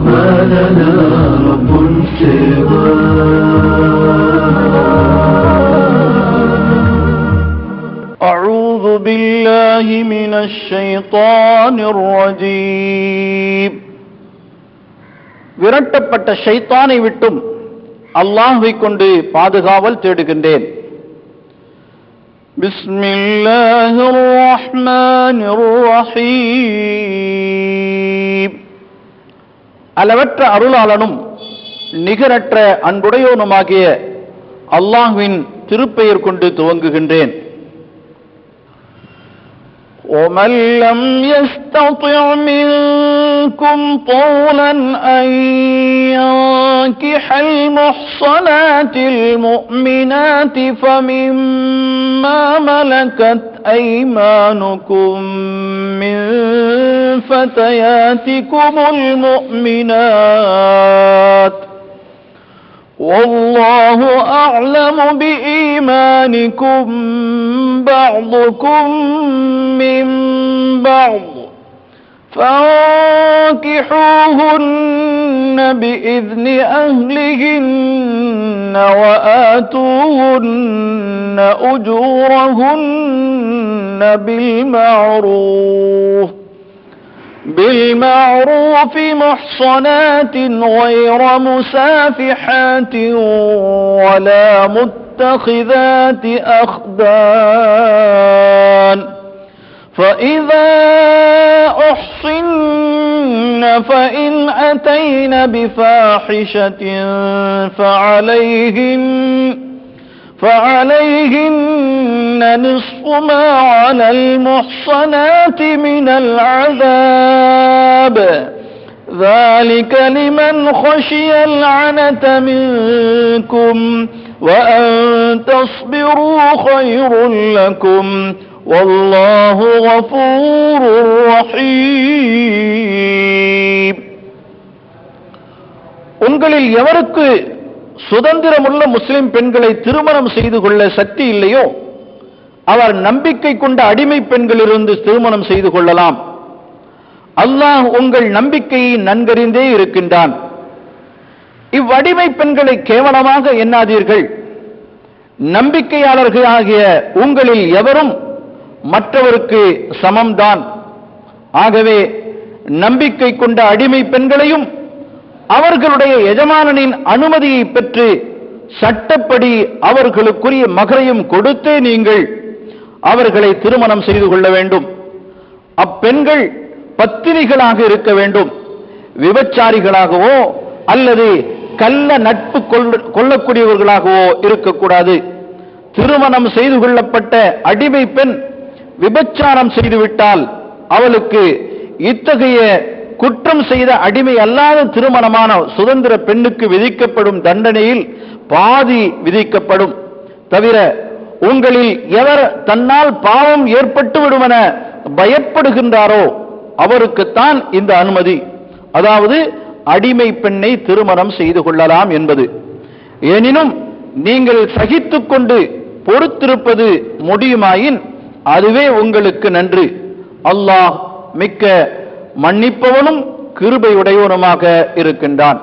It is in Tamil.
ما لنا رب أعوذ بالله من الشيطان الرجيم. விரட்டப்பட்ட ஷைத்தானை விட்டும் அல்லாஹ்வை கொண்டு பாதுகாவல் தேடுகின்றேன். பிஸ்மில்லாஹிர் ரஹ்மானிர் ரஹீம். அளவற்ற அருளாளனும் நிகரற்ற அன்புடையோனுமாகிய அல்லாஹ்வின் திருப்பெயர் கொண்டு துவங்குகின்றேன். وَمَنْ لَمْ يَسْتَطِعْ مِنْكُمْ طَوْلًا أَنْ يَنْكِحَ الْمُحْصَنَاتِ الْمُؤْمِنَاتِ فَمِمَّا مَلَكَتْ أَيْمَانُكُمْ مِنْ فَتَيَاتِكُمُ الْمُؤْمِنَاتِ وَاللَّهُ أَعْلَمُ بِإِيمَانِكُمْ بَعْضُكُمْ مِنْ بَعْضٍ فَانكِحُوهُنَّ بِإِذْنِ أَهْلِهِنَّ وَآتُوهُنَّ أُجُورَهُنَّ بالمعروف محصنات غير مسافحات ولا متخذات أخدان فإذا أحصن فإن أتين بفاحشة فعليهن نصف ما على المحصنات من العذاب ذلك لمن خشي العنة منكم وأن تصبروا خير لكم والله غفور رحيم. உங்களில் எவருக்கு சுதந்திரமுள்ள முஸ்லிம் பெண்களை திருமணம் செய்து கொள்ள சக்தி இல்லையோ அவர் நம்பிக்கை கொண்ட அடிமை பெண்களிலிருந்து திருமணம் செய்து கொள்ளலாம். அல்லாஹ் உங்கள் நம்பிக்கையை நன்கறிந்தே இருக்கின்றான். இவ்வடிமை பெண்களை கேவலமாக எண்ணாதீர்கள். நம்பிக்கையாளர்களாகிய உங்களில் எவரும் மற்றவருக்கு சமம்தான். ஆகவே நம்பிக்கை கொண்ட அடிமை பெண்களையும் அவர்களுடைய எஜமானனின் அனுமதியை பெற்று சட்டப்படி அவர்களுக்குரிய மகரையும் கொடுத்தே நீங்கள் அவர்களை திருமணம் செய்து கொள்ள வேண்டும். அப்பெண்கள் பத்தினிகளாக இருக்க வேண்டும். விபச்சாரிகளாகவோ அல்லது கள்ள நட்பு கொள்ளக்கூடியவர்களாகவோ இருக்கக்கூடாது. திருமணம் செய்து கொள்ளப்பட்ட அடிமை பெண் விபச்சாரம் செய்துவிட்டால் அவளுக்கு இத்தகைய குற்றம் செய்த அடிமை அல்லாத திருமணமான சுதந்திர பெண்ணுக்கு விதிக்கப்படும் தண்டனையில் பாதி விதிக்கப்படும். தவிர உங்களில் எவர் தன்னால் பாவம் ஏற்பட்டு விடுமென பயப்படுகின்றாரோ அவருக்குத்தான் இந்த அனுமதி, அதாவது அடிமை பெண்ணை திருமணம் செய்து கொள்ளலாம் என்பது. எனினும் நீங்கள் சகித்துக் கொண்டு பொறுத்திருப்பது முடியுமாயின் அதுவே உங்களுக்கு நன்று. அல்லாஹ் மிக்க மன்னிப்பவனும் கிருபையுடையவனுமாக இருக்கின்றான்.